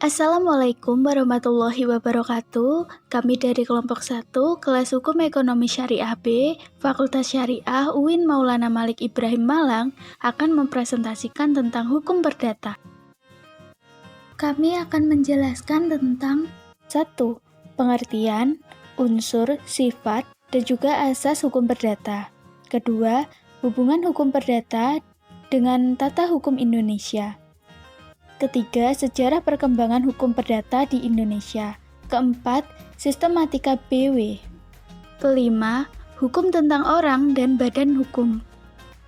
Assalamualaikum warahmatullahi wabarakatuh. Kami dari kelompok 1, kelas Hukum Ekonomi Syariah B, Fakultas Syariah UIN Maulana Malik Ibrahim Malang akan mempresentasikan tentang hukum perdata. Kami akan menjelaskan tentang 1. Pengertian, unsur, sifat, dan juga asas hukum perdata. Kedua, hubungan hukum perdata dengan tata hukum Indonesia. Ketiga, sejarah perkembangan hukum perdata di Indonesia. Keempat, sistematika BW. Kelima, hukum tentang orang dan badan hukum.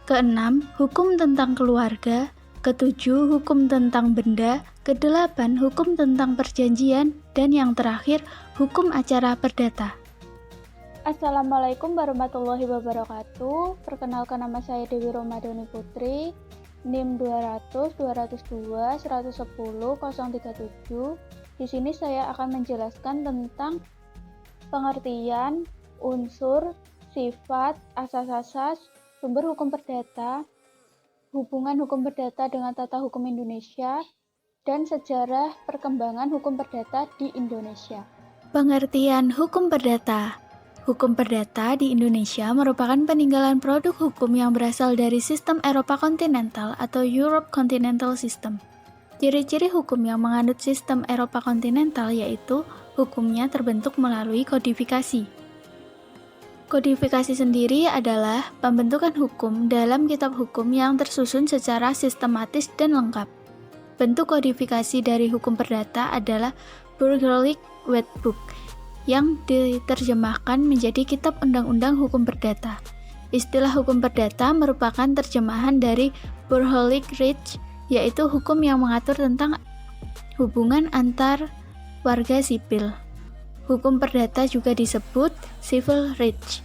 Keenam, hukum tentang keluarga. Ketujuh, hukum tentang benda. Kedelapan, hukum tentang perjanjian. Dan yang terakhir, hukum acara perdata. Assalamualaikum warahmatullahi wabarakatuh. Perkenalkan, nama saya Dewi Romadhani Putri, NIM 200 202 110 037. Di sini saya akan menjelaskan tentang pengertian, unsur, sifat, asas-asas, sumber hukum perdata, hubungan hukum perdata dengan tata hukum Indonesia, dan sejarah perkembangan hukum perdata di Indonesia. Pengertian hukum perdata. Hukum perdata di Indonesia merupakan peninggalan produk hukum yang berasal dari sistem Eropa kontinental atau Europe Continental System. Ciri-ciri hukum yang menganut sistem Eropa kontinental yaitu hukumnya terbentuk melalui kodifikasi. Kodifikasi sendiri adalah pembentukan hukum dalam kitab hukum yang tersusun secara sistematis dan lengkap. Bentuk kodifikasi dari hukum perdata adalah Burgerlijk Wetboek, yang diterjemahkan menjadi Kitab Undang-Undang Hukum Perdata. Istilah hukum perdata merupakan terjemahan dari Burgerlijk Recht, yaitu hukum yang mengatur tentang hubungan antar warga sipil. Hukum perdata juga disebut Civil Recht.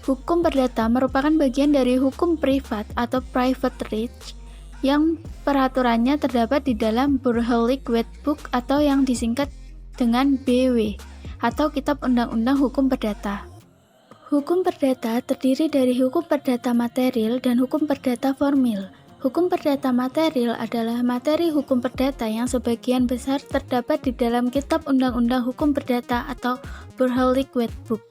Hukum perdata merupakan bagian dari hukum privat atau Private Recht yang peraturannya terdapat di dalam Burgerlijk Wetboek atau yang disingkat dengan BW atau Kitab Undang-Undang Hukum Perdata. Hukum perdata terdiri dari hukum perdata material dan hukum perdata formil. Hukum perdata material adalah materi hukum perdata yang sebagian besar terdapat di dalam Kitab Undang-Undang Hukum Perdata atau Burgerlijk Wetboek.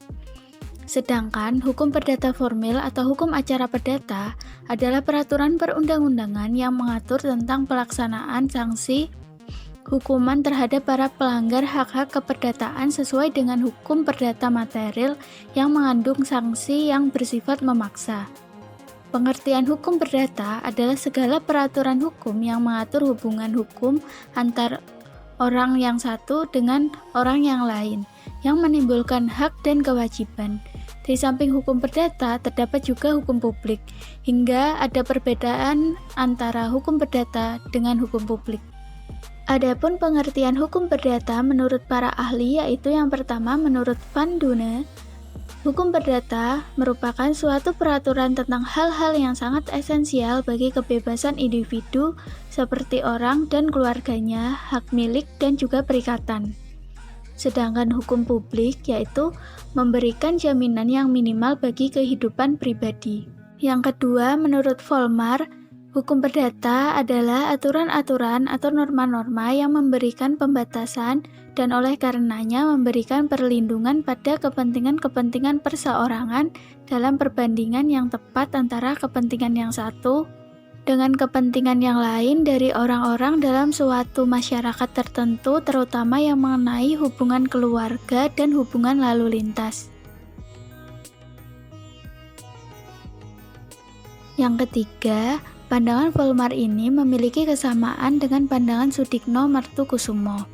Sedangkan hukum perdata formil atau hukum acara perdata adalah peraturan perundang-undangan yang mengatur tentang pelaksanaan sanksi hukuman terhadap para pelanggar hak-hak keperdataan sesuai dengan hukum perdata material yang mengandung sanksi yang bersifat memaksa. Pengertian hukum perdata adalah segala peraturan hukum yang mengatur hubungan hukum antar orang yang satu dengan orang yang lain, yang menimbulkan hak dan kewajiban. Di samping hukum perdata, terdapat juga hukum publik, hingga ada perbedaan antara hukum perdata dengan hukum publik. Adapun pengertian hukum perdata menurut para ahli yaitu yang pertama menurut Van Dongen, hukum perdata merupakan suatu peraturan tentang hal-hal yang sangat esensial bagi kebebasan individu seperti orang dan keluarganya, hak milik dan juga perikatan. Sedangkan hukum publik yaitu memberikan jaminan yang minimal bagi kehidupan pribadi. Yang kedua menurut Volmar, hukum perdata adalah aturan-aturan atau norma-norma yang memberikan pembatasan dan oleh karenanya memberikan perlindungan pada kepentingan-kepentingan perseorangan dalam perbandingan yang tepat antara kepentingan yang satu dengan kepentingan yang lain dari orang-orang dalam suatu masyarakat tertentu, terutama yang mengenai hubungan keluarga dan hubungan lalu lintas. Yang ketiga, pandangan Volmar ini memiliki kesamaan dengan pandangan Sudikno Martokusumo.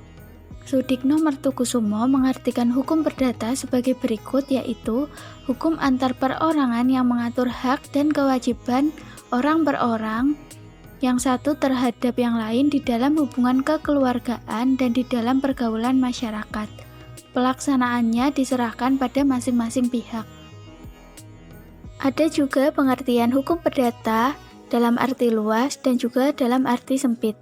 Sudikno Martokusumo mengartikan hukum perdata sebagai berikut, yaitu hukum antar perorangan yang mengatur hak dan kewajiban orang per orang yang satu terhadap yang lain di dalam hubungan kekeluargaan dan di dalam pergaulan masyarakat. Pelaksanaannya diserahkan pada masing-masing pihak. Ada juga pengertian hukum perdata dalam arti luas dan juga dalam arti sempit.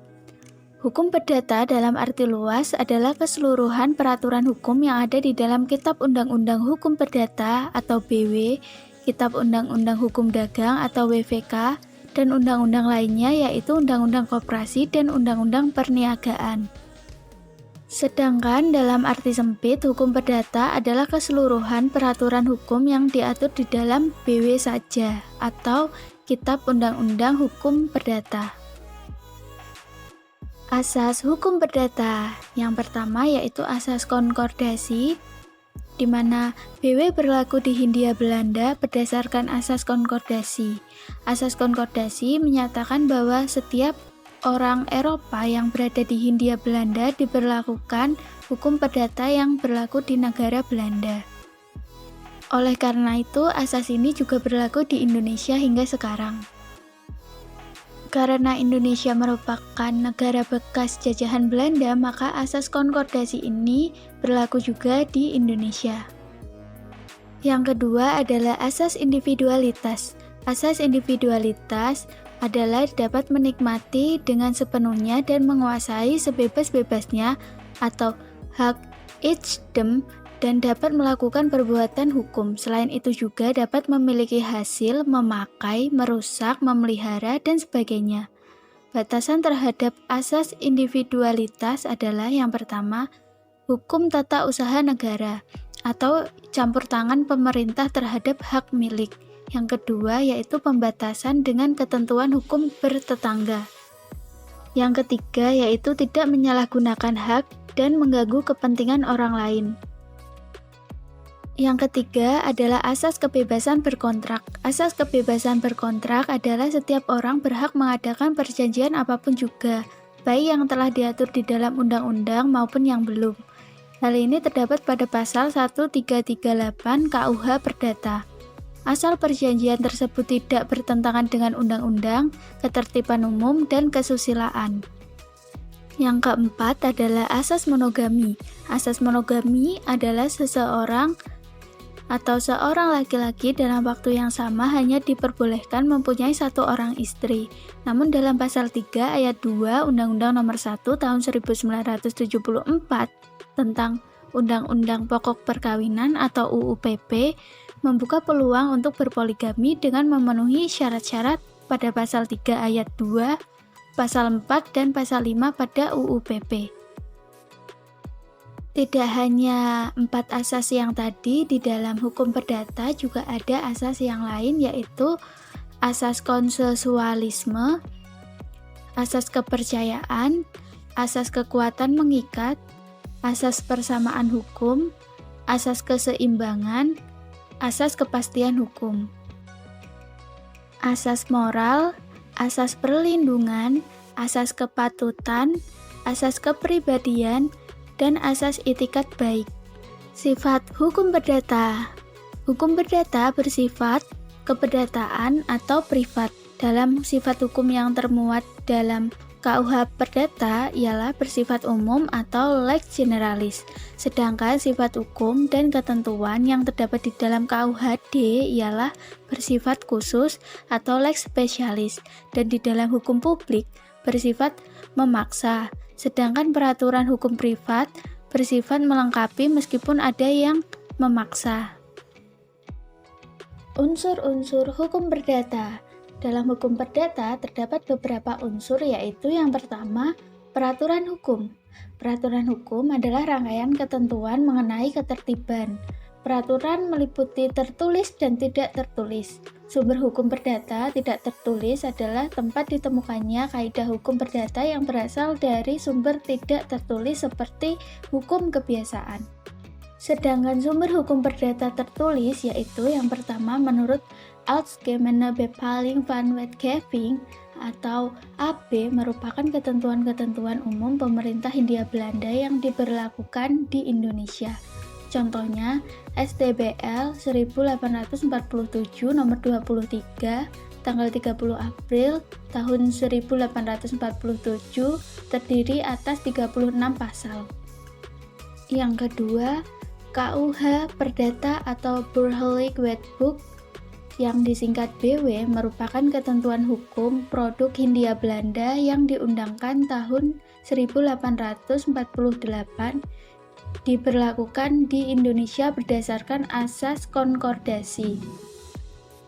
Hukum perdata dalam arti luas adalah keseluruhan peraturan hukum yang ada di dalam Kitab Undang-Undang Hukum Perdata atau BW, Kitab Undang-Undang Hukum Dagang atau WVK, dan undang-undang lainnya yaitu Undang-Undang Koperasi dan Undang-Undang Perniagaan. Sedangkan dalam arti sempit, hukum perdata adalah keseluruhan peraturan hukum yang diatur di dalam BW saja atau Kitab Undang-Undang Hukum Perdata. Asas hukum perdata yang pertama yaitu asas konkordasi, di mana BW berlaku di Hindia Belanda berdasarkan asas konkordasi. Asas konkordasi menyatakan bahwa setiap orang Eropa yang berada di Hindia Belanda diberlakukan hukum perdata yang berlaku di negara Belanda. Oleh karena itu, asas ini juga berlaku di Indonesia hingga sekarang. Karena Indonesia merupakan negara bekas jajahan Belanda, maka asas konkordasi ini berlaku juga di Indonesia. Yang kedua adalah asas individualitas. Asas individualitas adalah dapat menikmati dengan sepenuhnya dan menguasai sebebas-bebasnya atau hak ichdem dan dapat melakukan perbuatan hukum. Selain itu juga dapat memiliki hasil, memakai, merusak, memelihara, dan sebagainya. Batasan terhadap asas individualitas adalah yang pertama, hukum tata usaha negara atau campur tangan pemerintah terhadap hak milik. Yang kedua yaitu pembatasan dengan ketentuan hukum bertetangga. Yang ketiga yaitu tidak menyalahgunakan hak dan mengganggu kepentingan orang lain. Yang ketiga adalah asas kebebasan berkontrak. Asas kebebasan berkontrak adalah setiap orang berhak mengadakan perjanjian apapun juga, baik yang telah diatur di dalam undang-undang maupun yang belum. Hal ini terdapat pada pasal 1338 KUH Perdata. Asal perjanjian tersebut tidak bertentangan dengan undang-undang, ketertiban umum, dan kesusilaan. Yang keempat adalah asas monogami. Asas monogami adalah seseorang atau seorang laki-laki dalam waktu yang sama hanya diperbolehkan mempunyai satu orang istri. Namun dalam pasal 3 ayat 2 Undang-Undang Nomor 1 Tahun 1974 tentang Undang-Undang Pokok Perkawinan atau UU PP membuka peluang untuk berpoligami dengan memenuhi syarat-syarat pada pasal 3 ayat 2, pasal 4 dan pasal 5 pada UU PP. Tidak hanya 4 asas yang tadi, di dalam hukum perdata juga ada asas yang lain yaitu asas konsensualisme, asas kepercayaan, asas kekuatan mengikat, asas persamaan hukum, asas keseimbangan, asas kepastian hukum. Asas moral, asas perlindungan, asas kepatutan, asas kepribadian, dan asas itikat baik. Sifat hukum perdata. Hukum perdata bersifat keperdataan atau privat. Dalam sifat hukum yang termuat dalam KUH Perdata ialah bersifat umum atau lex generalis. Sedangkan sifat hukum dan ketentuan yang terdapat di dalam KUHD ialah bersifat khusus atau lex specialis. Dan di dalam hukum publik bersifat memaksa. Sedangkan peraturan hukum privat bersifat melengkapi meskipun ada yang memaksa. Unsur-unsur hukum perdata. Dalam hukum perdata terdapat beberapa unsur yaitu yang pertama, peraturan hukum. Peraturan hukum adalah rangkaian ketentuan mengenai ketertiban. Peraturan meliputi tertulis dan tidak tertulis. Sumber hukum perdata tidak tertulis adalah tempat ditemukannya kaidah hukum perdata yang berasal dari sumber tidak tertulis seperti hukum kebiasaan. Sedangkan sumber hukum perdata tertulis yaitu yang pertama menurut Algemene Bepaling van Wetgeving atau AB merupakan ketentuan-ketentuan umum pemerintah Hindia Belanda yang diberlakukan di Indonesia. Contohnya STBL 1847 nomor 23 tanggal 30 April tahun 1847 terdiri atas 36 pasal. Yang kedua, KUH Perdata atau Burgerlijk Wetboek yang disingkat BW merupakan ketentuan hukum produk Hindia Belanda yang diundangkan tahun 1848 diberlakukan di Indonesia berdasarkan asas konkordasi.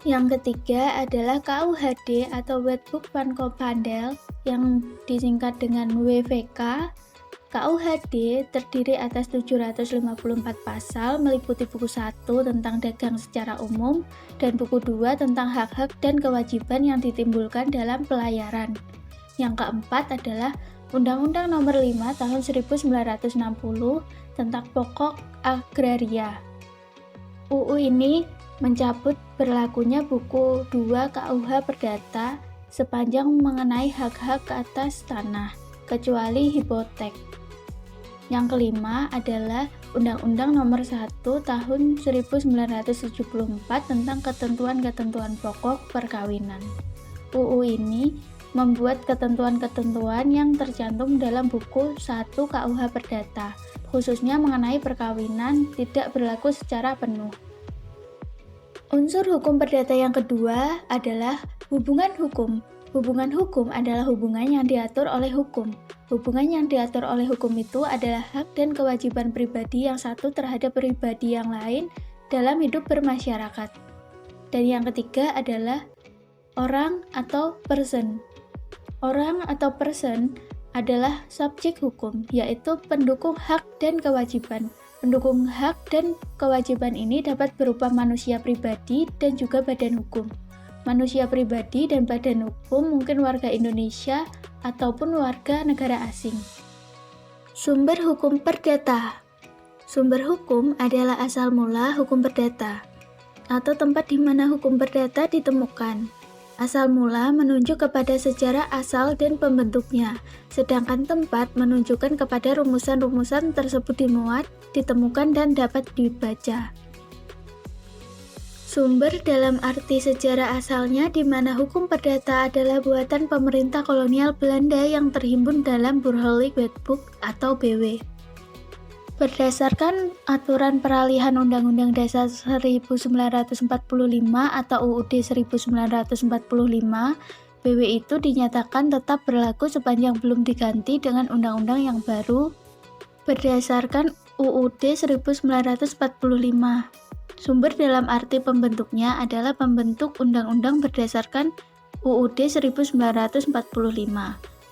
Yang ketiga adalah KUHD atau Wetboek van Koophandel yang disingkat dengan WVK KUHD terdiri atas 754 pasal meliputi buku 1 tentang dagang secara umum dan buku 2 tentang hak-hak dan kewajiban yang ditimbulkan dalam pelayaran. Yang keempat adalah Undang-Undang Nomor 5 Tahun 1960 tentang pokok agraria. UU ini mencabut berlakunya buku 2 KUH Perdata sepanjang mengenai hak-hak atas tanah, kecuali hipotek. Yang kelima adalah Undang-Undang Nomor 1 Tahun 1974 tentang ketentuan-ketentuan pokok perkawinan. UU ini membuat ketentuan-ketentuan yang tercantum dalam buku 1 KUH Perdata, khususnya mengenai perkawinan tidak berlaku secara penuh. Unsur hukum perdata yang kedua adalah hubungan hukum. Hubungan hukum adalah hubungan yang diatur oleh hukum. Hubungan yang diatur oleh hukum itu adalah hak dan kewajiban pribadi yang satu terhadap pribadi yang lain dalam hidup bermasyarakat. Dan yang ketiga adalah orang atau person. Orang atau person adalah subjek hukum, yaitu pendukung hak dan kewajiban. Pendukung hak dan kewajiban ini dapat berupa manusia pribadi dan juga badan hukum. Manusia pribadi dan badan hukum mungkin warga Indonesia ataupun warga negara asing. Sumber hukum perdata. Sumber hukum adalah asal mula hukum perdata atau tempat di mana hukum perdata ditemukan. Asal mula menunjuk kepada sejarah asal dan pembentuknya, sedangkan tempat menunjukkan kepada rumusan-rumusan tersebut dimuat, ditemukan, dan dapat dibaca. Sumber dalam arti sejarah asalnya di mana hukum perdata adalah buatan pemerintah kolonial Belanda yang terhimpun dalam Burgerlijk Wetboek atau BW. Berdasarkan aturan peralihan Undang-Undang Dasar 1945 atau UUD 1945, BW itu dinyatakan tetap berlaku sepanjang belum diganti dengan undang-undang yang baru berdasarkan UUD 1945. Sumber dalam arti pembentuknya adalah pembentuk undang-undang berdasarkan UUD 1945.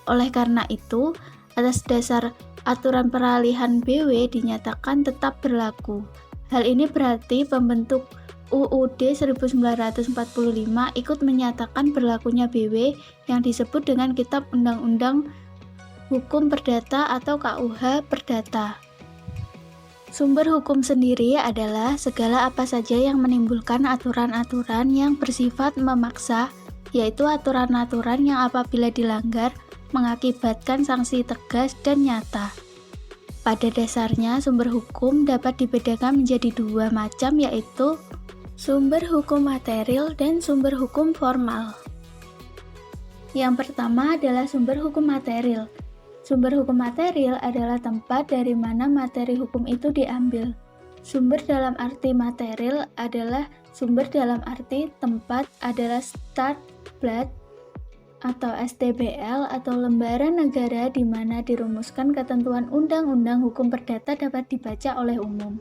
Oleh karena itu, atas dasar aturan peralihan BW dinyatakan tetap berlaku. Hal ini berarti pembentuk UUD 1945 ikut menyatakan berlakunya BW yang disebut dengan Kitab Undang-Undang Hukum Perdata atau KUH Perdata. Sumber hukum sendiri adalah segala apa saja yang menimbulkan aturan-aturan yang bersifat memaksa, yaitu aturan-aturan yang apabila dilanggar mengakibatkan sanksi tegas dan nyata. Pada dasarnya, sumber hukum dapat dibedakan menjadi dua macam, yaitu sumber hukum material dan sumber hukum formal. Yang pertama adalah sumber hukum material. Sumber hukum material adalah tempat dari mana materi hukum itu diambil. Sumber dalam arti material adalah sumber dalam arti tempat adalah Startblad atau STBL atau lembaran negara di mana dirumuskan ketentuan undang-undang hukum perdata dapat dibaca oleh umum.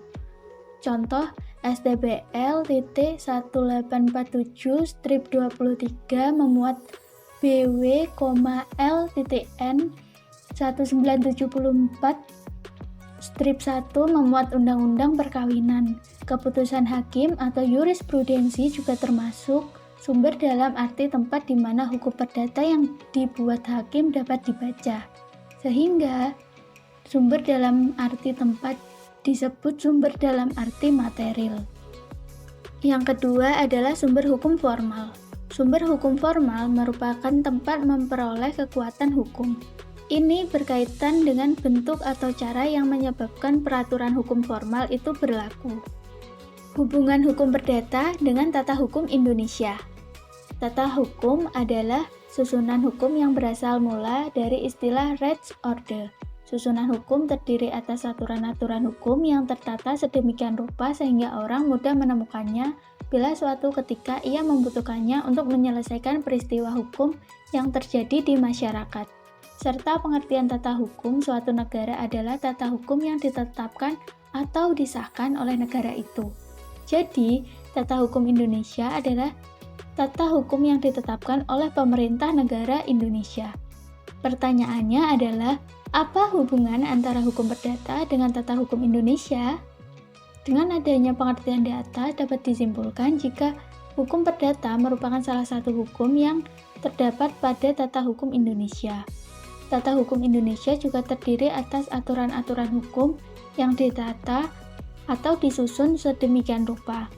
Contoh STBL 1847/23 memuat BW,L.N 1974/1 memuat undang-undang perkawinan. Keputusan hakim atau jurisprudensi juga termasuk sumber dalam arti tempat di mana hukum perdata yang dibuat hakim dapat dibaca. Sehingga sumber dalam arti tempat disebut sumber dalam arti material. Yang kedua adalah sumber hukum formal. Sumber hukum formal merupakan tempat memperoleh kekuatan hukum. Ini berkaitan dengan bentuk atau cara yang menyebabkan peraturan hukum formal itu berlaku. Hubungan hukum perdata dengan tata hukum Indonesia. Tata hukum adalah susunan hukum yang berasal mula dari istilah Rechtsorde. Susunan hukum terdiri atas aturan-aturan hukum yang tertata sedemikian rupa sehingga orang mudah menemukannya bila suatu ketika ia membutuhkannya untuk menyelesaikan peristiwa hukum yang terjadi di masyarakat. Serta pengertian tata hukum suatu negara adalah tata hukum yang ditetapkan atau disahkan oleh negara itu. Jadi, tata hukum Indonesia adalah tata hukum yang ditetapkan oleh pemerintah negara Indonesia. Pertanyaannya adalah, apa hubungan antara hukum perdata dengan tata hukum Indonesia? Dengan adanya pengertian di atas dapat disimpulkan jika hukum perdata merupakan salah satu hukum yang terdapat pada tata hukum Indonesia. Tata hukum Indonesia juga terdiri atas aturan-aturan hukum yang ditata atau disusun sedemikian rupa.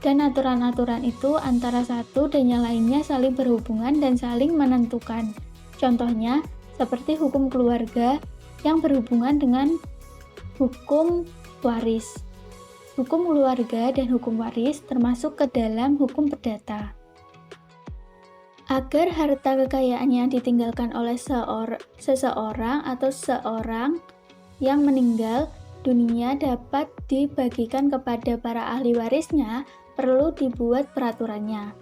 Dan aturan-aturan itu antara satu dan yang lainnya saling berhubungan dan saling menentukan. Contohnya, seperti hukum keluarga yang berhubungan dengan hukum waris. Hukum keluarga dan hukum waris termasuk ke dalam hukum perdata. Agar harta kekayaan yang ditinggalkan oleh seseorang atau seorang yang meninggal dunia dapat dibagikan kepada para ahli warisnya, perlu dibuat peraturannya.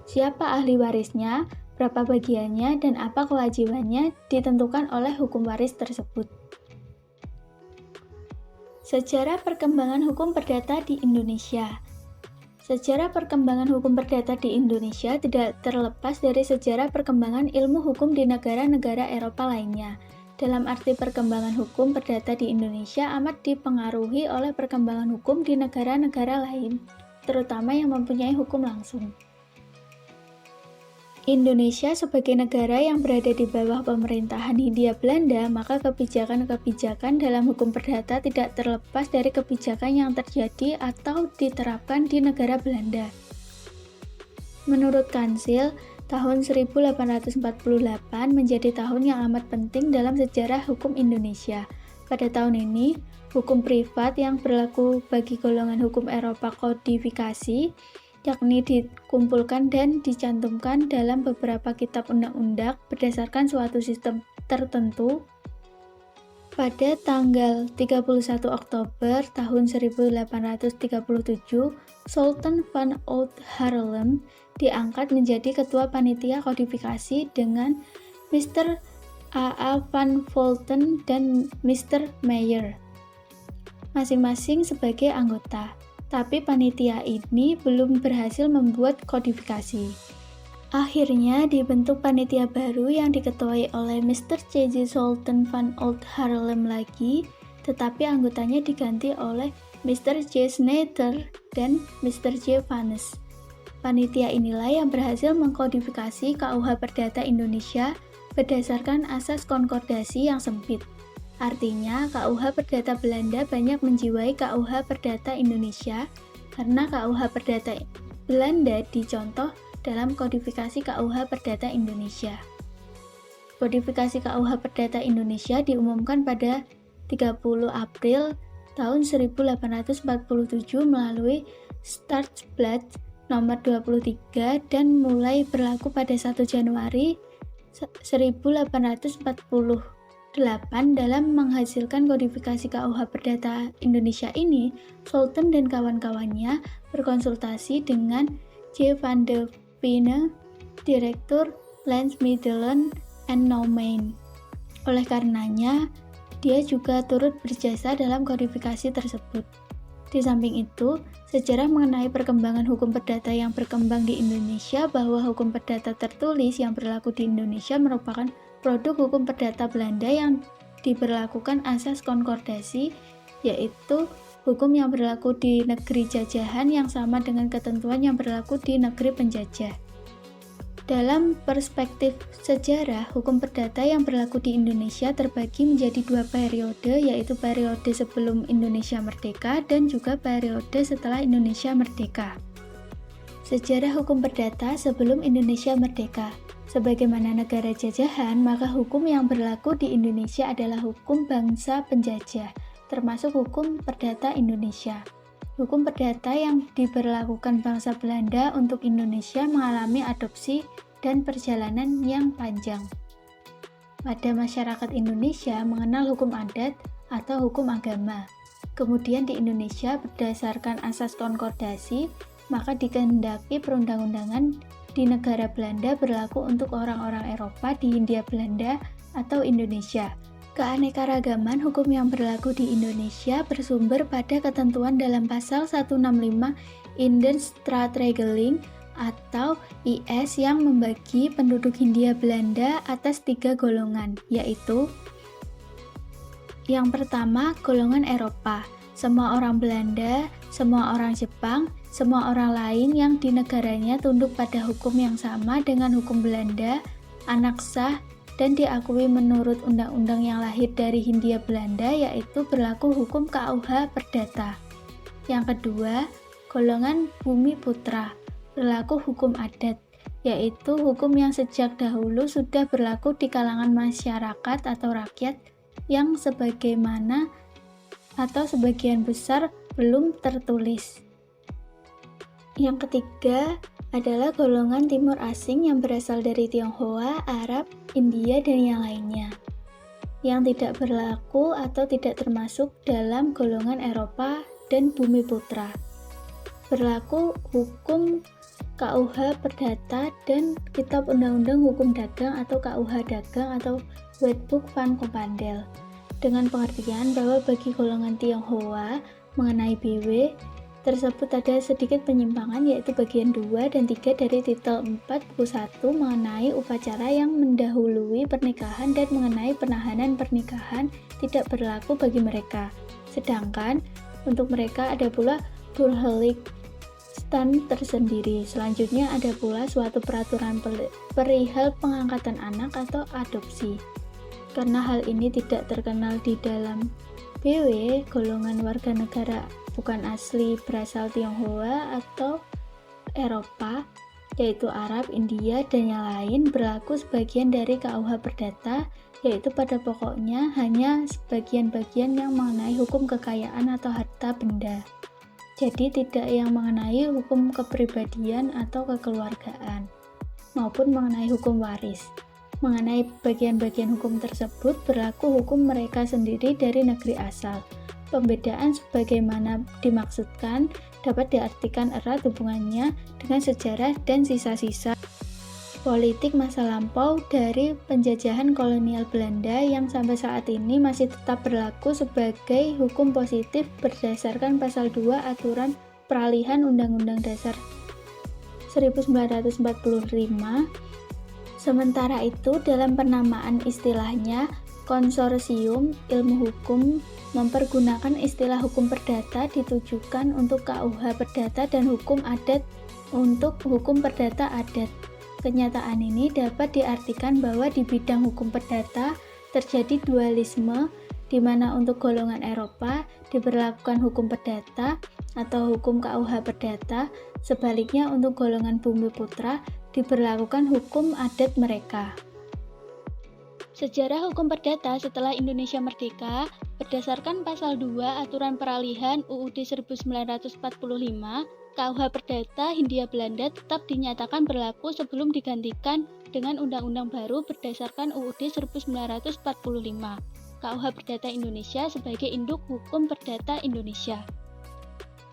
Siapa ahli warisnya, berapa bagiannya, dan apa kewajibannya ditentukan oleh hukum waris tersebut. Sejarah perkembangan hukum perdata di Indonesia. Sejarah perkembangan hukum perdata di Indonesia tidak terlepas dari sejarah perkembangan ilmu hukum di negara-negara Eropa lainnya. Dalam arti perkembangan hukum perdata di Indonesia amat dipengaruhi oleh perkembangan hukum di negara-negara lain, terutama yang mempunyai hukum langsung. Indonesia sebagai negara yang berada di bawah pemerintahan Hindia Belanda, maka kebijakan-kebijakan dalam hukum perdata tidak terlepas dari kebijakan yang terjadi atau diterapkan di negara Belanda. Menurut Kansil, tahun 1848 menjadi tahun yang amat penting dalam sejarah hukum Indonesia. Pada tahun ini, hukum privat yang berlaku bagi golongan hukum Eropa kodifikasi, yakni dikumpulkan dan dicantumkan dalam beberapa kitab undang-undang berdasarkan suatu sistem tertentu. Pada tanggal 31 Oktober tahun 1837, Sultan van Oud Haarlem diangkat menjadi ketua panitia kodifikasi dengan Mr. A.A. van Volten dan Mr. Meyer, masing-masing sebagai anggota. Tapi panitia ini belum berhasil membuat kodifikasi. Akhirnya dibentuk panitia baru yang diketuai oleh Mr. C.J. Sultan van Oud Haarlem lagi, tetapi anggotanya diganti oleh Mr. J. Sneijder dan Mr. J. Vannes. Panitia inilah yang berhasil mengkodifikasi KUH Perdata Indonesia berdasarkan asas konkordasi yang sempit. Artinya, KUH Perdata Belanda banyak menjiwai KUH Perdata Indonesia karena KUH Perdata Belanda dicontoh dalam kodifikasi KUH Perdata Indonesia. Kodifikasi KUH Perdata Indonesia diumumkan pada 30 April tahun 1847 melalui Stadsblad nomor 23 dan mulai berlaku pada 1 Januari 1848. Dalam menghasilkan kodifikasi KUH Perdata Indonesia ini, Sultan dan kawan-kawannya berkonsultasi dengan J. van de Pine, Direktur Lands Midland and Noumein. Oleh karenanya, dia juga turut berjasa dalam kodifikasi tersebut. Di samping itu, sejarah mengenai perkembangan hukum perdata yang berkembang di Indonesia bahwa hukum perdata tertulis yang berlaku di Indonesia merupakan produk hukum perdata Belanda yang diberlakukan asas konkordasi, yaitu hukum yang berlaku di negeri jajahan yang sama dengan ketentuan yang berlaku di negeri penjajah. Dalam perspektif sejarah, hukum perdata yang berlaku di Indonesia terbagi menjadi dua periode, yaitu periode sebelum Indonesia merdeka dan juga periode setelah Indonesia merdeka. Sejarah hukum perdata sebelum Indonesia merdeka. Sebagaimana negara jajahan, maka hukum yang berlaku di Indonesia adalah hukum bangsa penjajah, termasuk hukum perdata Indonesia. Hukum perdata yang diberlakukan bangsa Belanda untuk Indonesia mengalami adopsi dan perjalanan yang panjang. Pada masyarakat Indonesia mengenal hukum adat atau hukum agama. Kemudian di Indonesia berdasarkan asas konkordasi, maka dikehendaki perundang-undangan di negara Belanda berlaku untuk orang-orang Eropa di Hindia Belanda atau Indonesia. Keanekaragaman hukum yang berlaku di Indonesia bersumber pada ketentuan dalam pasal 165 Indenstratregeling atau IS yang membagi penduduk Hindia Belanda atas 3 golongan, yaitu yang pertama, golongan Eropa, semua orang Belanda, semua orang Jepang, semua orang lain yang di negaranya tunduk pada hukum yang sama dengan hukum Belanda, anak sah, dan diakui menurut undang-undang yang lahir dari Hindia Belanda, yaitu berlaku hukum KUH Perdata. Yang kedua, golongan Bumi Putra, berlaku hukum adat, yaitu hukum yang sejak dahulu sudah berlaku di kalangan masyarakat atau rakyat yang sebagaimana atau sebagian besar belum tertulis. Yang ketiga adalah golongan timur asing yang berasal dari Tionghoa, Arab, India, dan yang lainnya, yang tidak berlaku atau tidak termasuk dalam golongan Eropa dan Bumi Putra. Berlaku hukum KUH Perdata dan Kitab Undang-Undang Hukum Dagang atau KUH Dagang atau Wetboek van Koophandel, dengan pengertian bahwa bagi golongan Tionghoa mengenai BW tersebut ada sedikit penyimpangan, yaitu bagian 2 dan 3 dari titel 4 buku 1 mengenai upacara yang mendahului pernikahan dan mengenai penahanan pernikahan tidak berlaku bagi mereka. Sedangkan untuk mereka ada pula burgerlijk stand tersendiri. Selanjutnya ada pula suatu peraturan perihal pengangkatan anak atau adopsi. Karena hal ini tidak terkenal di dalam BW, golongan warga negara bukan asli berasal Tionghoa atau Eropa, yaitu Arab, India, dan yang lain berlaku sebagian dari KUH Perdata, yaitu pada pokoknya hanya sebagian-bagian yang mengenai hukum kekayaan atau harta benda. Jadi tidak yang mengenai hukum kepribadian atau kekeluargaan, maupun mengenai hukum waris. Mengenai bagian-bagian hukum tersebut berlaku hukum mereka sendiri dari negeri asal. Pembedaan sebagaimana dimaksudkan dapat diartikan erat hubungannya dengan sejarah dan sisa-sisa politik masa lampau dari penjajahan kolonial Belanda yang sampai saat ini masih tetap berlaku sebagai hukum positif berdasarkan pasal 2 Aturan Peralihan Undang-Undang Dasar 1945. Sementara itu, dalam penamaan istilahnya, konsorsium ilmu hukum mempergunakan istilah hukum perdata ditujukan untuk KUH Perdata dan hukum adat untuk hukum perdata adat. Kenyataan ini dapat diartikan bahwa di bidang hukum perdata terjadi dualisme, di mana untuk golongan Eropa diberlakukan hukum perdata atau hukum KUH Perdata, sebaliknya untuk golongan Bumi Putra diberlakukan hukum adat mereka. Sejarah hukum perdata setelah Indonesia merdeka berdasarkan pasal 2 Aturan Peralihan UUD 1945, KUH Perdata Hindia Belanda tetap dinyatakan berlaku sebelum digantikan dengan undang-undang baru berdasarkan UUD 1945. KUH Perdata Indonesia sebagai induk hukum perdata Indonesia.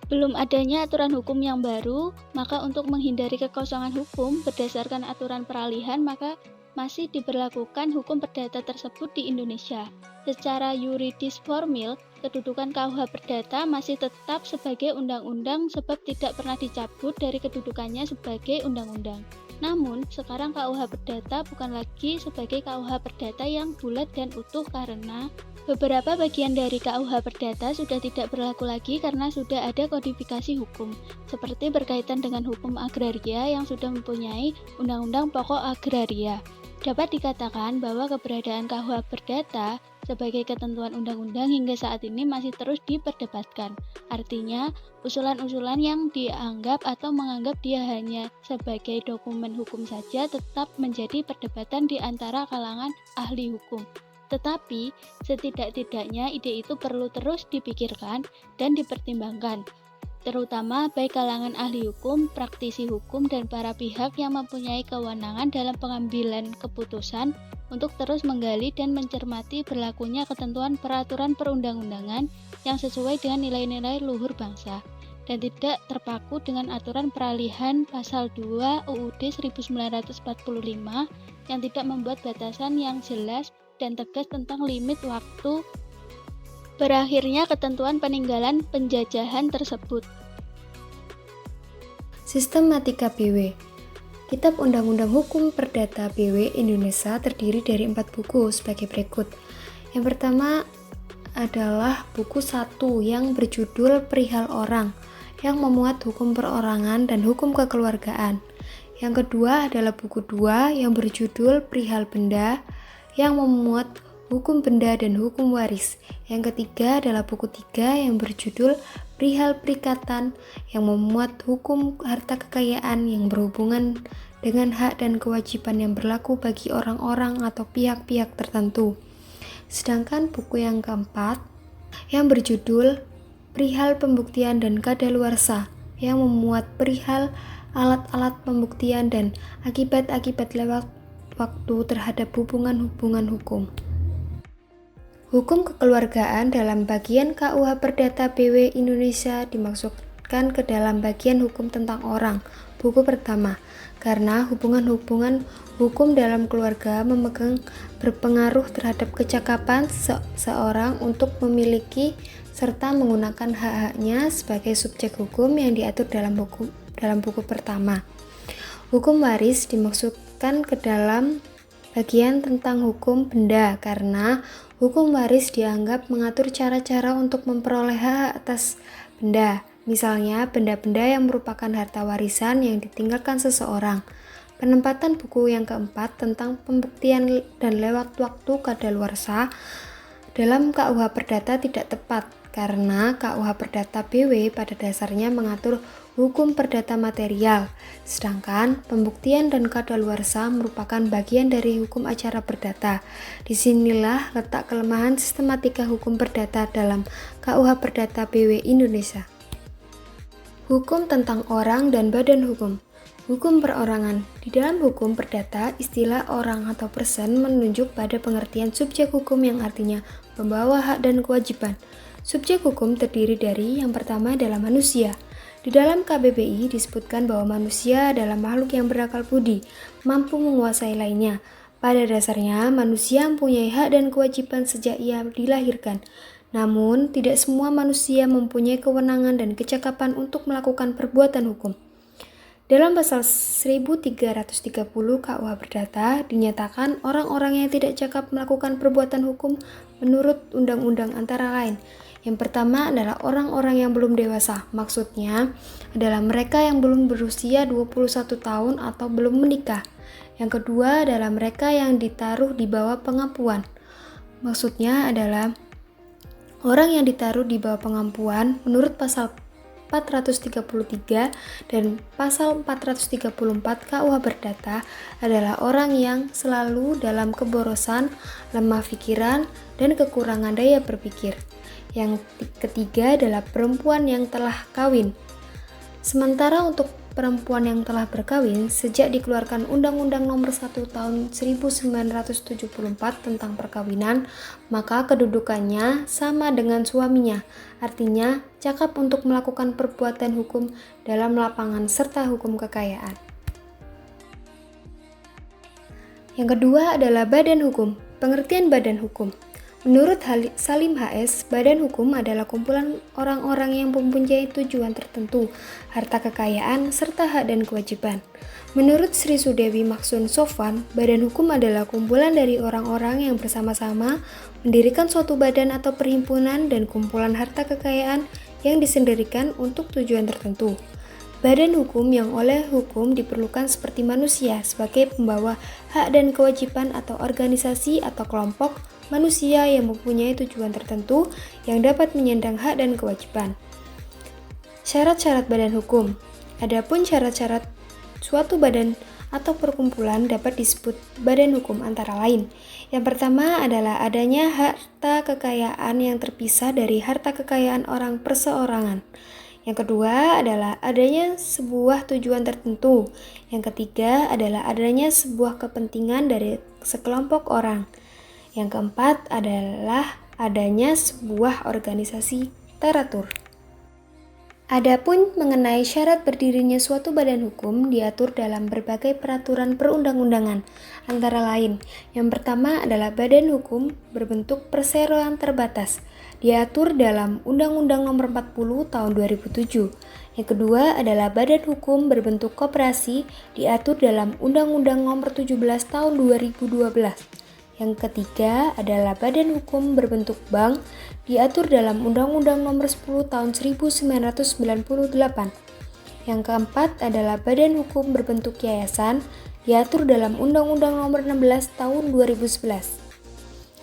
Belum adanya aturan hukum yang baru, maka untuk menghindari kekosongan hukum berdasarkan aturan peralihan, maka masih diberlakukan hukum perdata tersebut di Indonesia. Secara yuridis formil, kedudukan KUH Perdata masih tetap sebagai undang-undang sebab tidak pernah dicabut dari kedudukannya sebagai undang-undang. Namun, sekarang KUH Perdata bukan lagi sebagai KUH Perdata yang bulat dan utuh karena beberapa bagian dari KUH Perdata sudah tidak berlaku lagi karena sudah ada kodifikasi hukum, seperti berkaitan dengan hukum agraria yang sudah mempunyai Undang-Undang Pokok Agraria. Dapat dikatakan bahwa keberadaan KUH Perdata sebagai ketentuan undang-undang hingga saat ini masih terus diperdebatkan. Artinya, usulan-usulan yang dianggap atau menganggap dia hanya sebagai dokumen hukum saja tetap menjadi perdebatan di antara kalangan ahli hukum. Tetapi, setidak-tidaknya ide itu perlu terus dipikirkan dan dipertimbangkan, terutama baik kalangan ahli hukum, praktisi hukum, dan para pihak yang mempunyai kewenangan dalam pengambilan keputusan untuk terus menggali dan mencermati berlakunya ketentuan peraturan perundang-undangan yang sesuai dengan nilai-nilai luhur bangsa, dan tidak terpaku dengan aturan peralihan pasal 2 UUD 1945 yang tidak membuat batasan yang jelas dan tegas tentang limit waktu berakhirnya ketentuan peninggalan penjajahan tersebut. Sistematika BW. Kitab Undang-Undang Hukum Perdata BW Indonesia terdiri dari 4 buku sebagai berikut. Yang pertama adalah buku 1 yang berjudul Perihal Orang, yang memuat hukum perorangan dan hukum kekeluargaan. Yang kedua adalah buku 2 yang berjudul Perihal Benda, yang memuat hukum benda dan hukum waris. Yang ketiga adalah buku 3 yang berjudul Perihal Perikatan, yang memuat hukum harta kekayaan yang berhubungan dengan hak dan kewajiban yang berlaku bagi orang-orang atau pihak-pihak tertentu. Sedangkan buku yang keempat yang berjudul Perihal Pembuktian dan Kadaluarsa, yang memuat perihal alat-alat pembuktian dan akibat-akibat lewat waktu terhadap hubungan-hubungan hukum. Hukum kekeluargaan dalam bagian KUH Perdata BW Indonesia dimasukkan ke dalam bagian hukum tentang orang, buku pertama, karena hubungan-hubungan hukum dalam keluarga berpengaruh terhadap kecakapan seseorang untuk memiliki serta menggunakan hak-haknya sebagai subjek hukum yang diatur dalam buku pertama. Hukum waris dimasukkan ke dalam bagian tentang hukum benda karena hukum waris dianggap mengatur cara-cara untuk memperoleh hak atas benda, misalnya benda-benda yang merupakan harta warisan yang ditinggalkan seseorang. Penempatan buku yang keempat tentang pembuktian dan lewat waktu kadaluarsa dalam KUH Perdata tidak tepat karena KUH Perdata BW pada dasarnya mengatur hukum perdata material, sedangkan pembuktian dan kadaluarsa merupakan bagian dari hukum acara perdata. Disinilah letak kelemahan sistematika hukum perdata dalam KUH Perdata BW Indonesia. Hukum tentang orang dan badan hukum. Hukum perorangan. Di dalam hukum perdata, istilah orang atau person menunjuk pada pengertian subjek hukum yang artinya membawa hak dan kewajiban. Subjek hukum terdiri dari yang pertama adalah manusia. Di dalam KBBI disebutkan bahwa manusia adalah makhluk yang berakal budi, mampu menguasai lainnya. Pada dasarnya, manusia mempunyai hak dan kewajiban sejak ia dilahirkan. Namun, tidak semua manusia mempunyai kewenangan dan kecakapan untuk melakukan perbuatan hukum. Dalam pasal 1330 KUH Perdata dinyatakan orang-orang yang tidak cakap melakukan perbuatan hukum menurut undang-undang antara lain. Yang pertama adalah orang-orang yang belum dewasa, maksudnya adalah mereka yang belum berusia 21 tahun atau belum menikah. Yang kedua adalah mereka yang ditaruh di bawah pengampuan, maksudnya adalah orang yang ditaruh di bawah pengampuan menurut pasal 433 dan pasal 434 KUH Perdata adalah orang yang selalu dalam keborosan, lemah pikiran, dan kekurangan daya berpikir. Yang ketiga adalah perempuan yang telah kawin. Sementara untuk perempuan yang telah berkawin, sejak dikeluarkan Undang-Undang Nomor 1 Tahun 1974 tentang perkawinan, maka kedudukannya sama dengan suaminya, artinya cakap untuk melakukan perbuatan hukum dalam lapangan serta hukum kekayaan. Yang kedua adalah badan hukum. Pengertian badan hukum. Menurut Salim HS, badan hukum adalah kumpulan orang-orang yang mempunyai tujuan tertentu, harta kekayaan, serta hak dan kewajiban. Menurut Sri Sudewi Maksun Sofwan, badan hukum adalah kumpulan dari orang-orang yang bersama-sama mendirikan suatu badan atau perhimpunan dan kumpulan harta kekayaan yang disendirikan untuk tujuan tertentu. Badan hukum yang oleh hukum diperlukan seperti manusia sebagai pembawa hak dan kewajiban atau organisasi atau kelompok manusia yang mempunyai tujuan tertentu yang dapat menyandang hak dan kewajiban. Syarat-syarat badan hukum. Adapun syarat-syarat suatu badan atau perkumpulan dapat disebut badan hukum antara lain. Yang pertama adalah adanya harta kekayaan yang terpisah dari harta kekayaan orang perseorangan. Yang kedua adalah adanya sebuah tujuan tertentu. Yang ketiga adalah adanya sebuah kepentingan dari sekelompok orang. Yang keempat adalah adanya sebuah organisasi teratur. Adapun mengenai syarat berdirinya suatu badan hukum diatur dalam berbagai peraturan perundang-undangan, antara lain, yang pertama adalah badan hukum berbentuk perseroan terbatas, diatur dalam Undang-Undang Nomor 40 Tahun 2007. Yang kedua adalah badan hukum berbentuk koperasi, diatur dalam Undang-Undang Nomor 17 Tahun 2012. Yang ketiga adalah badan hukum berbentuk bank, diatur dalam Undang-Undang Nomor 10 Tahun 1998. Yang keempat adalah badan hukum berbentuk yayasan, diatur dalam Undang-Undang Nomor 16 Tahun 2011.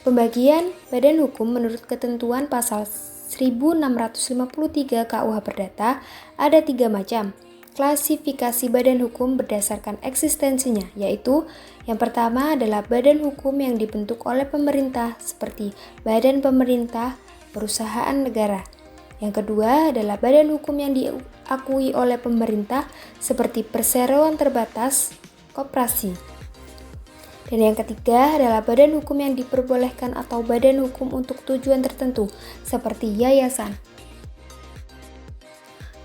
Pembagian badan hukum menurut ketentuan pasal 1653 KUH Perdata ada 3 macam. Klasifikasi badan hukum berdasarkan eksistensinya, yaitu yang pertama adalah badan hukum yang dibentuk oleh pemerintah seperti badan pemerintah, perusahaan negara. Yang kedua adalah badan hukum yang diakui oleh pemerintah seperti perseroan terbatas, koperasi. Dan yang ketiga adalah badan hukum yang diperbolehkan atau badan hukum untuk tujuan tertentu seperti yayasan.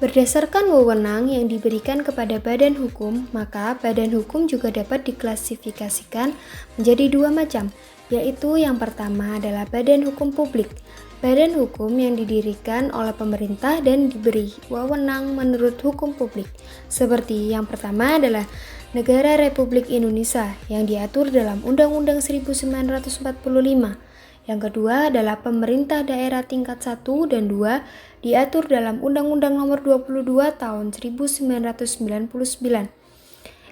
Berdasarkan wewenang yang diberikan kepada badan hukum, maka badan hukum juga dapat diklasifikasikan menjadi 2 macam, yaitu yang pertama adalah badan hukum publik. Badan hukum yang didirikan oleh pemerintah dan diberi wewenang menurut hukum publik. Seperti yang pertama adalah Negara Republik Indonesia yang diatur dalam Undang-Undang 1945. Yang kedua adalah pemerintah daerah tingkat 1 dan 2 diatur dalam Undang-Undang Nomor 22 Tahun 1999.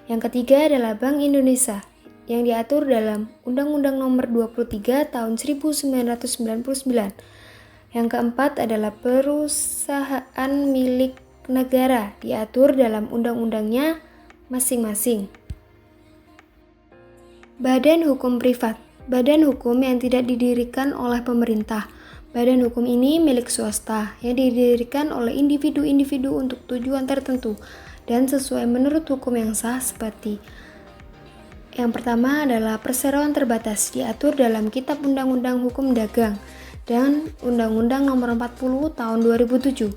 Yang ketiga adalah Bank Indonesia yang diatur dalam Undang-Undang Nomor 23 Tahun 1999. Yang keempat adalah perusahaan milik negara diatur dalam undang-undangnya masing-masing. Badan hukum privat. Badan hukum yang tidak didirikan oleh pemerintah. Badan hukum ini milik swasta yang didirikan oleh individu-individu untuk tujuan tertentu dan sesuai menurut hukum yang sah seperti yang pertama adalah perseroan terbatas diatur dalam Kitab Undang-Undang Hukum Dagang dan Undang-Undang Nomor 40 Tahun 2007.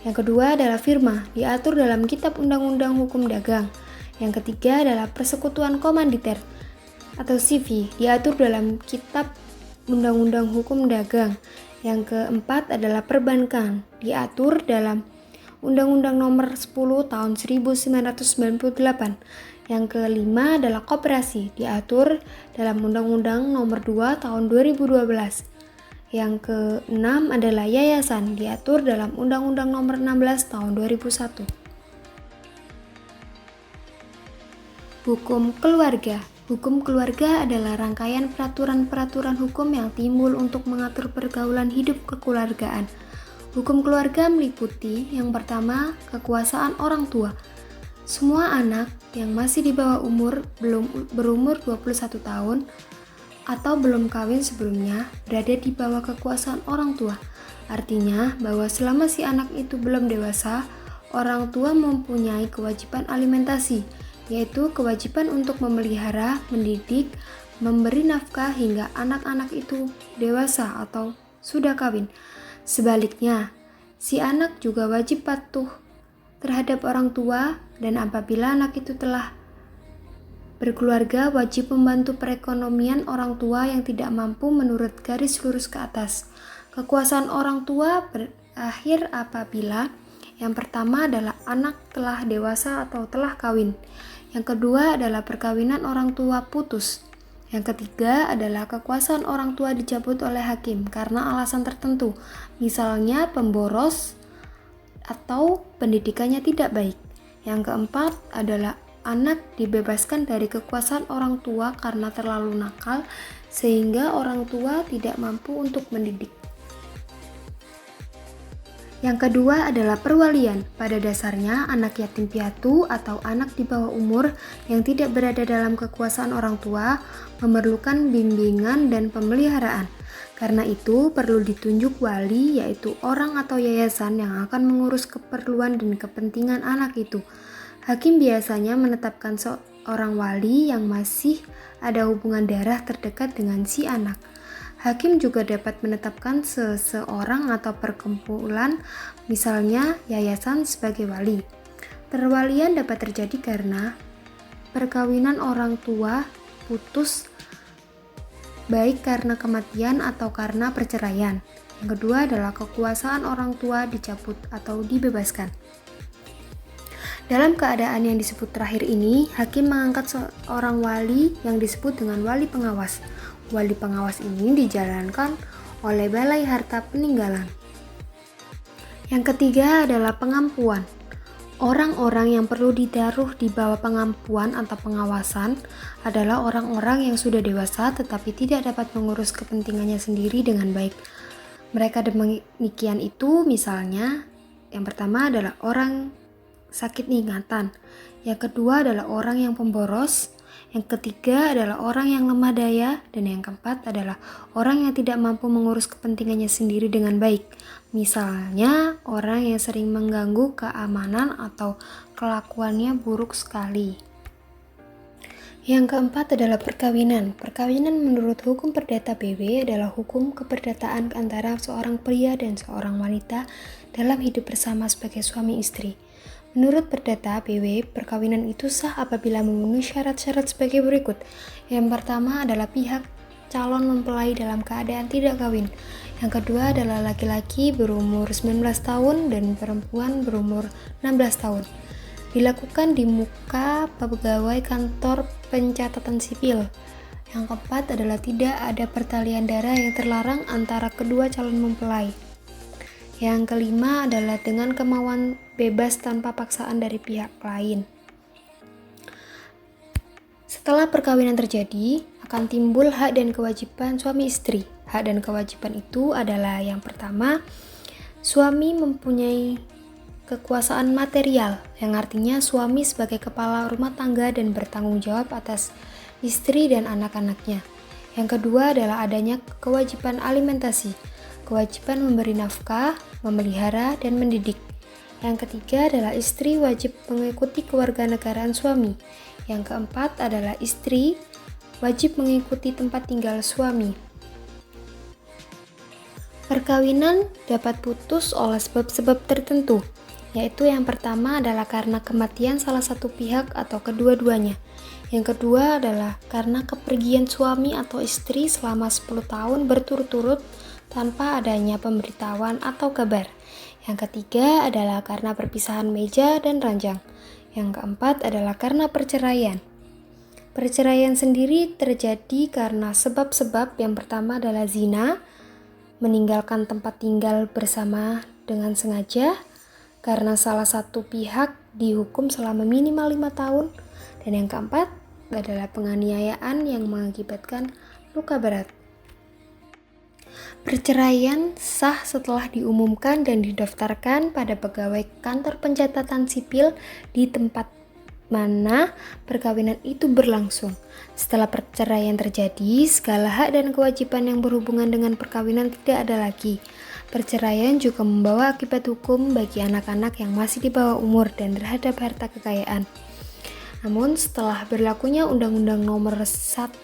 Yang kedua adalah firma diatur dalam Kitab Undang-Undang Hukum Dagang. Yang ketiga adalah persekutuan komanditer atau CV diatur dalam Kitab Undang-Undang Hukum Dagang. Yang keempat adalah perbankan diatur dalam Undang-Undang Nomor 10 Tahun 1998. Yang kelima adalah koperasi diatur dalam Undang-Undang Nomor 2 Tahun 2012. Yang keenam adalah yayasan diatur dalam Undang-Undang Nomor 16 Tahun 2001. Hukum keluarga. Hukum keluarga adalah rangkaian peraturan-peraturan hukum yang timbul untuk mengatur pergaulan hidup kekeluargaan. Hukum keluarga meliputi yang pertama, kekuasaan orang tua. Semua anak yang masih di bawah belum berumur 21 tahun atau belum kawin sebelumnya berada di bawah kekuasaan orang tua. Artinya bahwa selama si anak itu belum dewasa, orang tua mempunyai kewajiban alimentasi, yaitu kewajiban untuk memelihara, mendidik, memberi nafkah hingga anak-anak itu dewasa atau sudah kawin. Sebaliknya, si anak juga wajib patuh terhadap orang tua dan apabila anak itu telah berkeluarga wajib membantu perekonomian orang tua yang tidak mampu menurut garis lurus ke atas. Kekuasaan orang tua berakhir apabila yang pertama adalah anak telah dewasa atau telah kawin. Yang kedua adalah perkawinan orang tua putus. Yang ketiga adalah kekuasaan orang tua dicabut oleh hakim karena alasan tertentu, misalnya pemboros atau pendidikannya tidak baik. Yang keempat adalah anak dibebaskan dari kekuasaan orang tua karena terlalu nakal sehingga orang tua tidak mampu untuk mendidik. Yang kedua adalah perwalian. Pada dasarnya, anak yatim piatu atau anak di bawah umur yang tidak berada dalam kekuasaan orang tua memerlukan bimbingan dan pemeliharaan. Karena itu, perlu ditunjuk wali, yaitu orang atau yayasan yang akan mengurus keperluan dan kepentingan anak itu. Hakim biasanya menetapkan seorang wali yang masih ada hubungan darah terdekat dengan si anak. Hakim juga dapat menetapkan seseorang atau perkumpulan, misalnya yayasan, sebagai wali. Perwalian dapat terjadi karena perkawinan orang tua putus, baik karena kematian atau karena perceraian. Yang kedua adalah kekuasaan orang tua dicabut atau dibebaskan. Dalam keadaan yang disebut terakhir ini, hakim mengangkat seorang wali yang disebut dengan wali pengawas. Wali pengawas ini dijalankan oleh Balai Harta Peninggalan. Yang ketiga adalah pengampuan. Orang-orang yang perlu ditaruh di bawah pengampuan atau pengawasan adalah orang-orang yang sudah dewasa tetapi tidak dapat mengurus kepentingannya sendiri dengan baik. Mereka demikian itu misalnya, yang pertama adalah orang sakit ingatan, yang kedua adalah orang yang pemboros, yang ketiga adalah orang yang lemah daya, dan yang keempat adalah orang yang tidak mampu mengurus kepentingannya sendiri dengan baik. Misalnya, orang yang sering mengganggu keamanan atau kelakuannya buruk sekali. Yang keempat adalah perkawinan. Perkawinan menurut hukum perdata BW adalah hukum keperdataan antara seorang pria dan seorang wanita dalam hidup bersama sebagai suami istri. Menurut perdata BW, perkawinan itu sah apabila memenuhi syarat-syarat sebagai berikut. Yang pertama adalah pihak calon mempelai dalam keadaan tidak kawin. Yang kedua adalah laki-laki berumur 19 tahun dan perempuan berumur 16 tahun. Dilakukan di muka pegawai kantor pencatatan sipil. Yang keempat adalah tidak ada pertalian darah yang terlarang antara kedua calon mempelai. Yang kelima adalah dengan kemauan bebas tanpa paksaan dari pihak lain. Setelah perkawinan terjadi, akan timbul hak dan kewajiban suami istri. Hak dan kewajiban itu adalah yang pertama, suami mempunyai kekuasaan material, yang artinya suami sebagai kepala rumah tangga dan bertanggung jawab atas istri dan anak-anaknya. Yang kedua adalah adanya kewajiban alimentasi, kewajiban memberi nafkah, memelihara, dan mendidik. Yang ketiga adalah istri wajib mengikuti kewarganegaraan suami. Yang keempat adalah istri wajib mengikuti tempat tinggal suami. Perkawinan dapat putus oleh sebab-sebab tertentu, yaitu yang pertama adalah karena kematian salah satu pihak atau kedua-duanya. Yang kedua adalah karena kepergian suami atau istri selama 10 tahun berturut-turut tanpa adanya pemberitahuan atau kabar. Yang ketiga adalah karena perpisahan meja dan ranjang. Yang keempat adalah karena perceraian. Perceraian sendiri terjadi karena sebab-sebab. Yang pertama adalah zina, meninggalkan tempat tinggal bersama dengan sengaja, karena salah satu pihak dihukum selama minimal 5 tahun. Dan yang keempat adalah penganiayaan yang mengakibatkan luka berat. Perceraian sah setelah diumumkan dan didaftarkan pada pegawai kantor pencatatan sipil di tempat mana perkawinan itu berlangsung. Setelah perceraian terjadi, segala hak dan kewajiban yang berhubungan dengan perkawinan tidak ada lagi. Perceraian juga membawa akibat hukum bagi anak-anak yang masih di bawah umur dan terhadap harta kekayaan. Namun setelah berlakunya Undang-Undang Nomor 1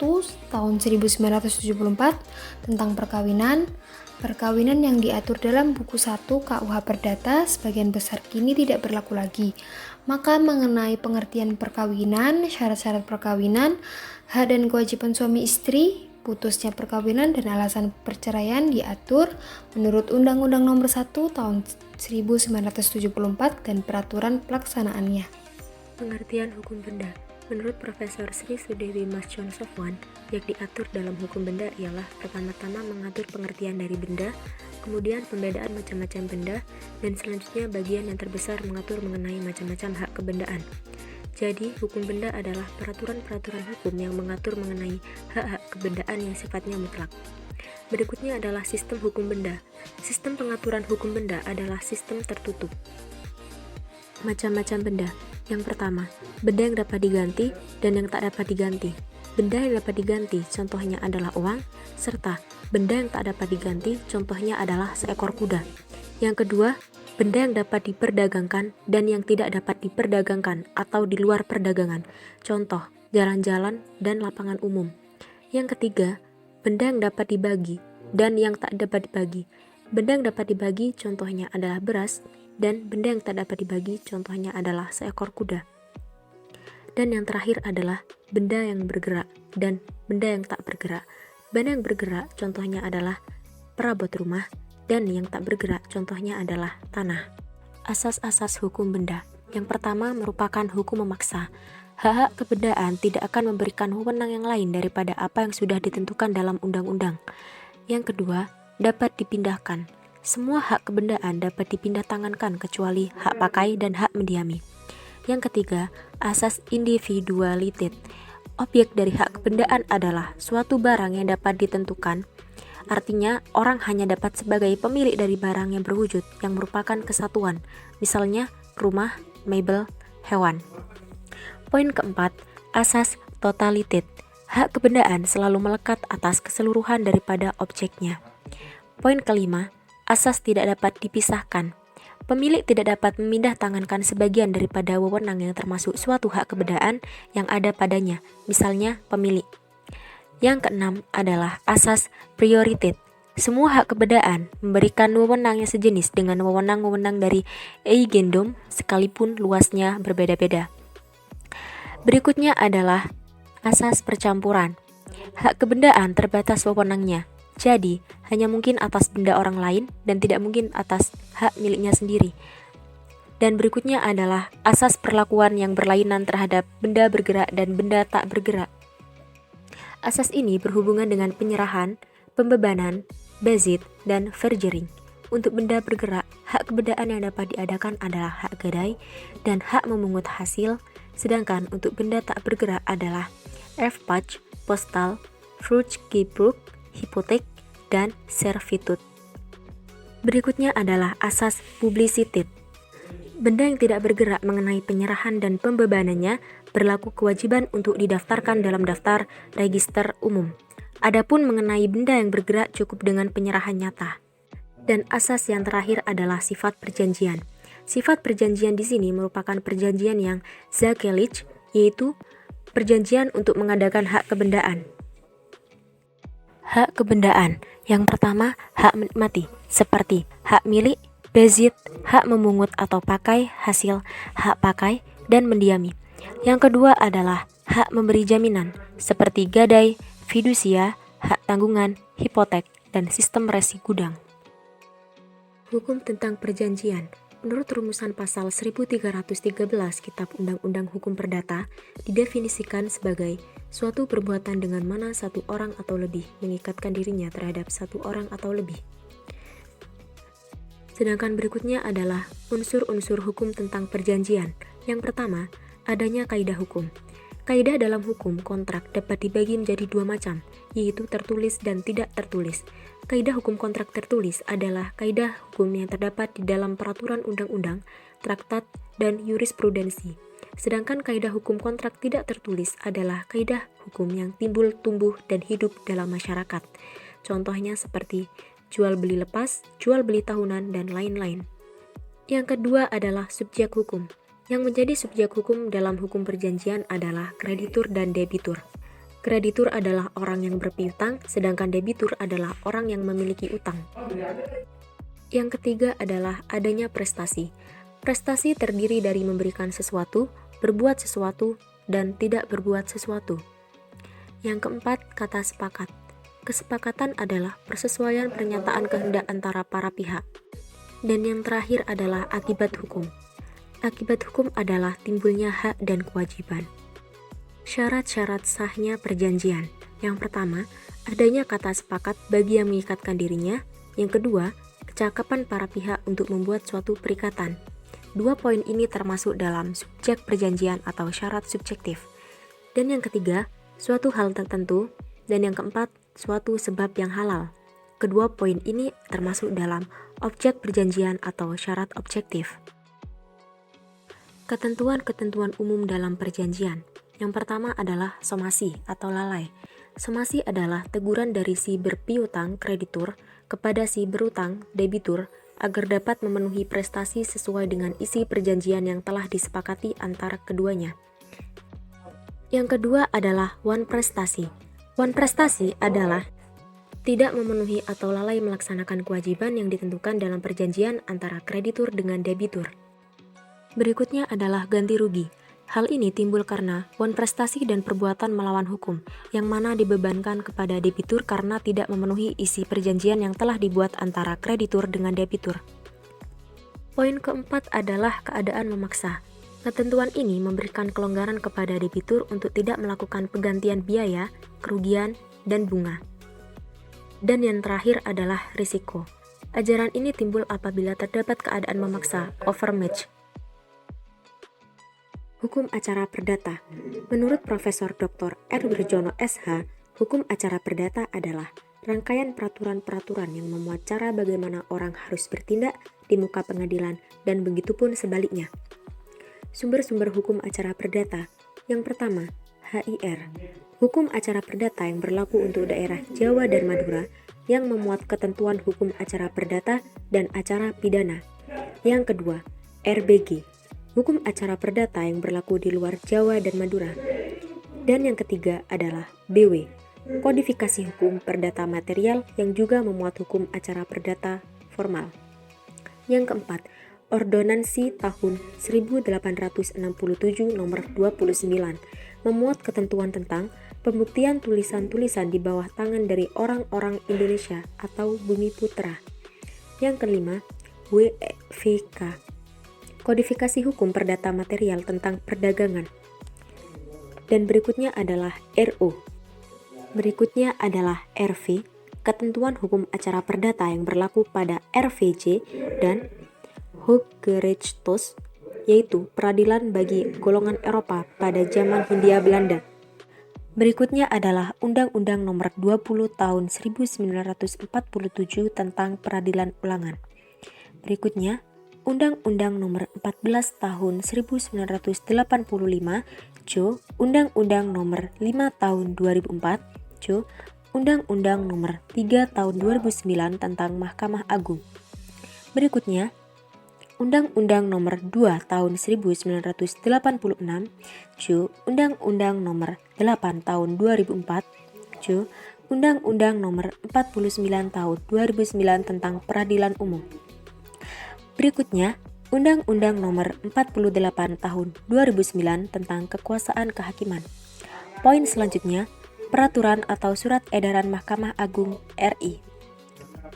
Tahun 1974 tentang perkawinan yang diatur dalam buku 1 KUH Perdata sebagian besar kini tidak berlaku lagi. Maka mengenai pengertian perkawinan, syarat-syarat perkawinan, hak dan kewajiban suami istri, putusnya perkawinan dan alasan perceraian diatur menurut Undang-Undang Nomor 1 Tahun 1974 dan peraturan pelaksanaannya. Pengertian hukum benda. Menurut Profesor Sri Sudewi Mas John Sofwan, yang diatur dalam hukum benda ialah pertama-tama mengatur pengertian dari benda, kemudian pembedaan macam-macam benda, dan selanjutnya bagian yang terbesar mengatur mengenai macam-macam hak kebendaan. Jadi, hukum benda adalah peraturan-peraturan hukum yang mengatur mengenai hak-hak kebendaan yang sifatnya mutlak. Berikutnya adalah sistem hukum benda. Sistem pengaturan hukum benda adalah sistem tertutup. Macam-macam benda. Yang pertama, benda yang dapat diganti dan yang tak dapat diganti. Benda yang dapat diganti contohnya adalah uang, serta benda yang tak dapat diganti contohnya adalah seekor kuda. Yang kedua, benda yang dapat diperdagangkan dan yang tidak dapat diperdagangkan atau di luar perdagangan. Contoh, jalan-jalan dan lapangan umum. Yang ketiga, benda yang dapat dibagi dan yang tak dapat dibagi. Benda yang dapat dibagi contohnya adalah beras, dan benda yang tak dapat dibagi contohnya adalah seekor kuda. Dan yang terakhir adalah benda yang bergerak dan benda yang tak bergerak. Benda yang bergerak contohnya adalah perabot rumah, dan yang tak bergerak contohnya adalah tanah. Asas-asas hukum benda. Yang pertama merupakan hukum memaksa. Hak-hak kebendaan tidak akan memberikan wewenang yang lain daripada apa yang sudah ditentukan dalam undang-undang. Yang kedua, dapat dipindahkan. Semua hak kebendaan dapat dipindah tangankan kecuali hak pakai dan hak mendiami. Yang ketiga, asas individualitas. Objek dari hak kebendaan adalah suatu barang yang dapat ditentukan. Artinya, orang hanya dapat sebagai pemilik dari barang yang berwujud yang merupakan kesatuan, misalnya rumah, mebel, hewan. Poin keempat, asas totalitas. Hak kebendaan selalu melekat atas keseluruhan daripada objeknya. Poin kelima, asas tidak dapat dipisahkan. Pemilik tidak dapat memindah tangankan sebagian daripada wewenang yang termasuk suatu hak kebendaan yang ada padanya, misalnya pemilik. Yang keenam adalah asas prioritas. Semua hak kebendaan memberikan wewenang yang sejenis dengan wewenang-wewenang dari eigendom sekalipun luasnya berbeda-beda. Berikutnya adalah asas percampuran. Hak kebendaan terbatas wewenangnya, jadi hanya mungkin atas benda orang lain dan tidak mungkin atas hak miliknya sendiri. Dan berikutnya adalah asas perlakuan yang berlainan terhadap benda bergerak dan benda tak bergerak. Asas ini berhubungan dengan penyerahan, pembebanan, bazit, dan vergering. Untuk benda bergerak, hak kebendaan yang dapat diadakan adalah hak gadai dan hak memungut hasil, sedangkan untuk benda tak bergerak adalah erfpacht, postal, vruchtgebruik, hipotek, dan servitude. Berikutnya adalah asas publisitas. Benda yang tidak bergerak mengenai penyerahan dan pembebanannya berlaku kewajiban untuk didaftarkan dalam daftar register umum. Adapun mengenai benda yang bergerak cukup dengan penyerahan nyata. Dan asas yang terakhir adalah sifat perjanjian. Sifat perjanjian di sini merupakan perjanjian yang zakelig, yaitu perjanjian untuk mengadakan hak kebendaan. Hak kebendaan. Yang pertama, hak menikmati, seperti hak milik, bazit, hak memungut atau pakai hasil, hak pakai, dan mendiami. Yang kedua adalah hak memberi jaminan, seperti gadai, fidusia, hak tanggungan, hipotek, dan sistem resi gudang. Hukum tentang perjanjian. Menurut rumusan pasal 1313 Kitab Undang-Undang Hukum Perdata, didefinisikan sebagai suatu perbuatan dengan mana satu orang atau lebih mengikatkan dirinya terhadap satu orang atau lebih. Sedangkan berikutnya adalah unsur-unsur hukum tentang perjanjian. Yang pertama, adanya kaidah hukum. Kaidah dalam hukum kontrak dapat dibagi menjadi dua macam, yaitu tertulis dan tidak tertulis. Kaidah hukum kontrak tertulis adalah kaidah hukum yang terdapat di dalam peraturan undang-undang, traktat, dan jurisprudensi. Sedangkan kaidah hukum kontrak tidak tertulis adalah kaidah hukum yang timbul, tumbuh, dan hidup dalam masyarakat. Contohnya seperti jual beli lepas, jual beli tahunan, dan lain-lain. Yang kedua adalah subjek hukum. Yang menjadi subjek hukum dalam hukum perjanjian adalah kreditur dan debitur. Kreditur adalah orang yang berpiutang, sedangkan debitur adalah orang yang memiliki utang. Yang ketiga adalah adanya prestasi. Prestasi terdiri dari memberikan sesuatu, berbuat sesuatu, dan tidak berbuat sesuatu. Yang keempat, kata sepakat. Kesepakatan adalah persesuaian pernyataan kehendak antara para pihak. Dan yang terakhir adalah akibat hukum. Akibat hukum adalah timbulnya hak dan kewajiban. Syarat-syarat sahnya perjanjian. Yang pertama, adanya kata sepakat bagi yang mengikatkan dirinya. Yang kedua, kecakapan para pihak untuk membuat suatu perikatan. Dua poin ini termasuk dalam subjek perjanjian atau syarat subjektif. Dan yang ketiga, suatu hal tertentu. Dan yang keempat, suatu sebab yang halal. Kedua poin ini termasuk dalam objek perjanjian atau syarat objektif. Ketentuan-ketentuan umum dalam perjanjian. Yang pertama adalah somasi atau lalai. Somasi adalah teguran dari si berpiutang kreditur kepada si berutang debitur agar dapat memenuhi prestasi sesuai dengan isi perjanjian yang telah disepakati antara keduanya. Yang kedua adalah wan prestasi. Wan prestasi adalah tidak memenuhi atau lalai melaksanakan kewajiban yang ditentukan dalam perjanjian antara kreditur dengan debitur. Berikutnya adalah ganti rugi. Hal ini timbul karena prestasi dan perbuatan melawan hukum, yang mana dibebankan kepada debitur karena tidak memenuhi isi perjanjian yang telah dibuat antara kreditur dengan debitur. Poin keempat adalah keadaan memaksa. Ketentuan ini memberikan kelonggaran kepada debitur untuk tidak melakukan penggantian biaya, kerugian, dan bunga. Dan yang terakhir adalah risiko. Ajaran ini timbul apabila terdapat keadaan memaksa, overmatch. Hukum acara perdata. Menurut Profesor Dr. R. Wirjono SH, hukum acara perdata adalah rangkaian peraturan-peraturan yang memuat cara bagaimana orang harus bertindak di muka pengadilan dan begitupun sebaliknya. Sumber-sumber hukum acara perdata. Yang pertama, HIR. Hukum acara perdata yang berlaku untuk daerah Jawa dan Madura yang memuat ketentuan hukum acara perdata dan acara pidana. Yang kedua, RBG. Hukum acara perdata yang berlaku di luar Jawa dan Madura. Dan yang ketiga adalah BW. Kodifikasi hukum perdata material yang juga memuat hukum acara perdata formal. Yang keempat, Ordonansi tahun 1867 nomor 29 memuat ketentuan tentang pembuktian tulisan-tulisan di bawah tangan dari orang-orang Indonesia atau Bumi Putra. Yang kelima, WVK. Kodifikasi hukum perdata material tentang perdagangan. Dan berikutnya adalah RO. Berikutnya adalah RV, ketentuan hukum acara perdata yang berlaku pada RVJ dan Hooggerechtshof, yaitu peradilan bagi golongan Eropa pada zaman Hindia Belanda. Berikutnya adalah Undang-Undang Nomor 20 Tahun 1947 tentang Peradilan Ulangan. Berikutnya, Undang-Undang Nomor 14 Tahun 1985, Jo, Undang-Undang Nomor 5 Tahun 2004, Jo, Undang-Undang Nomor 3 Tahun 2009 tentang Mahkamah Agung. Berikutnya, Undang-Undang Nomor 2 Tahun 1986, Jo, Undang-Undang Nomor 8 Tahun 2004, Jo, Undang-Undang Nomor 49 Tahun 2009 tentang Peradilan Umum. Berikutnya, Undang-Undang Nomor 48 Tahun 2009 tentang Kekuasaan Kehakiman. Poin selanjutnya, Peraturan atau Surat Edaran Mahkamah Agung RI.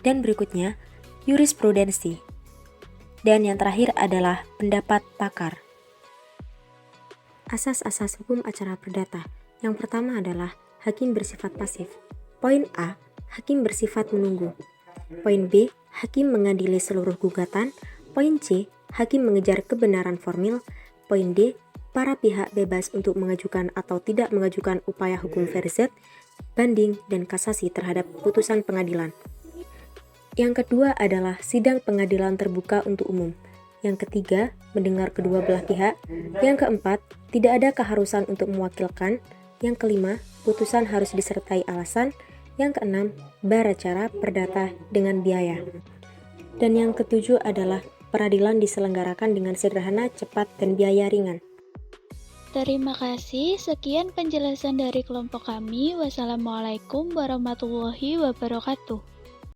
Dan berikutnya, Jurisprudensi. Dan yang terakhir adalah pendapat pakar. Asas-asas hukum acara perdata. Yang pertama adalah hakim bersifat pasif. Poin A, hakim bersifat menunggu. Poin B, hakim mengadili seluruh gugatan. Poin C, hakim mengejar kebenaran formil. Poin D, para pihak bebas untuk mengajukan atau tidak mengajukan upaya hukum verzet, banding, dan kasasi terhadap putusan pengadilan. Yang kedua adalah sidang pengadilan terbuka untuk umum. Yang ketiga, mendengar kedua belah pihak. Yang keempat, tidak ada keharusan untuk mewakilkan. Yang kelima, putusan harus disertai alasan. Yang keenam, beracara perdata dengan biaya. Dan yang ketujuh adalah peradilan diselenggarakan dengan sederhana, cepat, dan biaya ringan. Terima kasih, sekian penjelasan dari kelompok kami. Wassalamualaikum warahmatullahi wabarakatuh.